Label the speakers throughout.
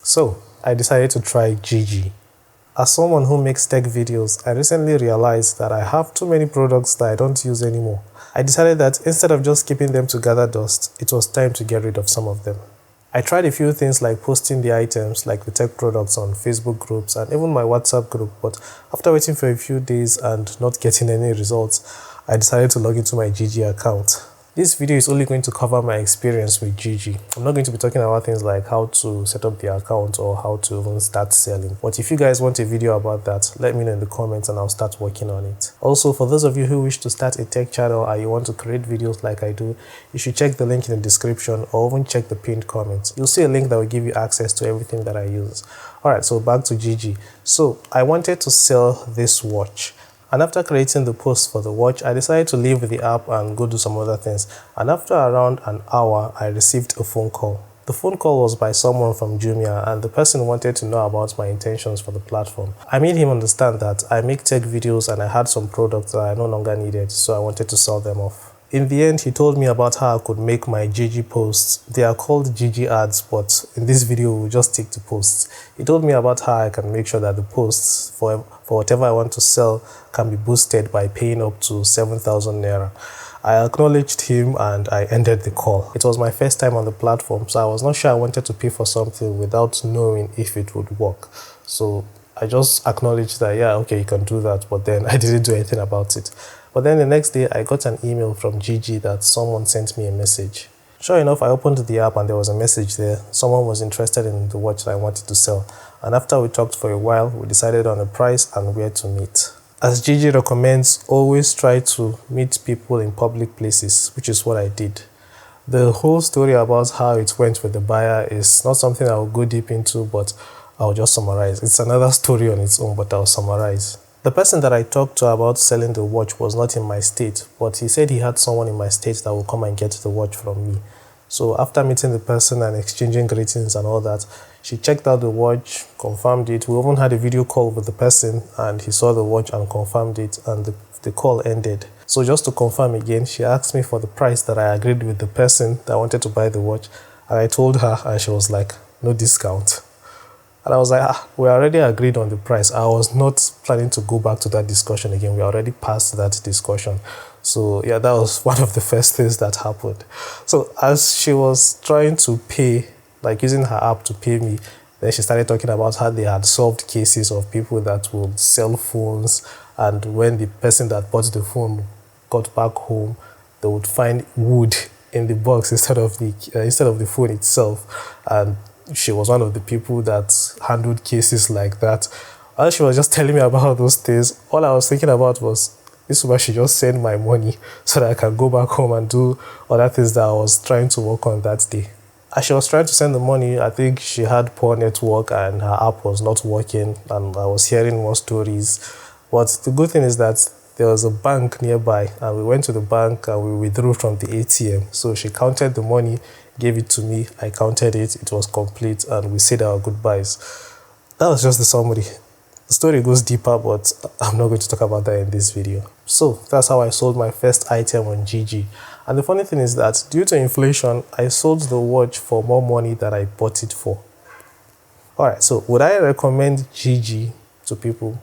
Speaker 1: So I decided to try Jiji. As someone who makes tech videos, I recently realized that I have too many products that I don't use anymore. I decided that instead of just keeping them to gather dust, it was time to get rid of some of them. I tried a few things like posting the items like the tech products on Facebook groups and even my WhatsApp group, but after waiting for a few days and not getting any results, I decided to log into my Jiji account. This video is only going to cover my experience with Jiji. I'm not going to be talking about things like how to set up the account or how to even start selling. But if you guys want a video about that, let me know in the comments and I'll start working on it. Also, for those of you who wish to start a tech channel and you want to create videos like I do, you should check the link in the description or even check the pinned comment. You'll see a link that will give you access to everything that I use. Alright, so back to Jiji. So I wanted to sell this watch. And after creating the post for the watch, I decided to leave the app and go do some other things. And after around an hour, I received a phone call. The phone call was by someone from Jumia, and the person wanted to know about my intentions for the platform. I made him understand that I make tech videos and I had some products that I no longer needed, so I wanted to sell them off. In the end, he told me about how I could make my Jiji posts. They are called Jiji ads, but in this video, we'll just stick to posts. He told me about how I can make sure that the posts for whatever I want to sell can be boosted by paying up to 7,000 naira. I acknowledged him and I ended the call. It was my first time on the platform, so I was not sure I wanted to pay for something without knowing if it would work. So I just acknowledged that, yeah, okay, you can do that, but then I didn't do anything about it. But then the next day, I got an email from Jiji that someone sent me a message. Sure enough, I opened the app and there was a message there. Someone was interested in the watch that I wanted to sell. And after we talked for a while, we decided on a price and where to meet. As Jiji recommends, always try to meet people in public places, which is what I did. The whole story about how it went with the buyer is not something I will go deep into, but I'll just summarize. It's another story on its own, but I'll summarize. The person that I talked to about selling the watch was not in my state, but he said he had someone in my state that will come and get the watch from me. So after meeting the person and exchanging greetings and all that, she checked out the watch, confirmed it. We even had a video call with the person and he saw the watch and confirmed it, and the call ended. So just to confirm again, she asked me for the price that I agreed with the person that wanted to buy the watch, and I told her and she was like, no discount. And I was like, we already agreed on the price. I was not planning to go back to that discussion again. We already passed that discussion. So yeah, that was one of the first things that happened. So as she was trying to pay, like using her app to pay me, then she started talking about how they had solved cases of people that would sell phones, and when the person that bought the phone got back home, they would find wood in the box instead of the phone itself. And she was one of the people that handled cases like that. As she was just telling me about those things, all I was thinking about was, this woman should just send my money so that I can go back home and do other things that I was trying to work on that day. As she was trying to send the money, I think she had poor network and her app was not working, and I was hearing more stories. But the good thing is that there was a bank nearby, and we went to the bank and we withdrew from the ATM. So she counted the money, gave it to me, I counted it, it was complete, and we said our goodbyes. That was just the summary. The story goes deeper, but I'm not going to talk about that in this video. So that's how I sold my first item on Jiji. And the funny thing is that due to inflation, I sold the watch for more money than I bought it for. Alright, so would I recommend Jiji to people?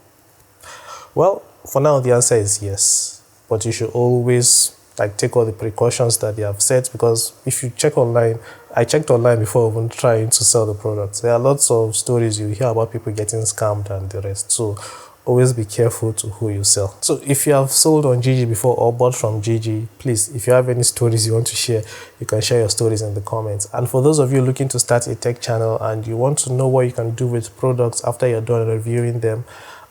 Speaker 1: Well, for now the answer is yes. But you should always take all the precautions that they have set, because if you check online, I checked online before even trying to sell the products. There are lots of stories you hear about people getting scammed and the rest. So always be careful to who you sell. So if you have sold on Jiji before or bought from Jiji, please, if you have any stories you want to share, you can share your stories in the comments. And for those of you looking to start a tech channel and you want to know what you can do with products after you're done reviewing them,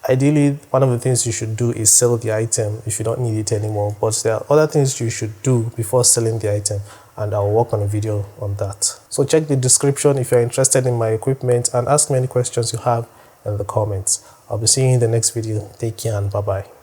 Speaker 1: ideally, one of the things you should do is sell the item if you don't need it anymore. But there are other things you should do before selling the item, and I'll work on a video on that. So check the description if you're interested in my equipment, and ask me any questions you have in the comments. I'll be seeing you in the next video. Take care and bye-bye.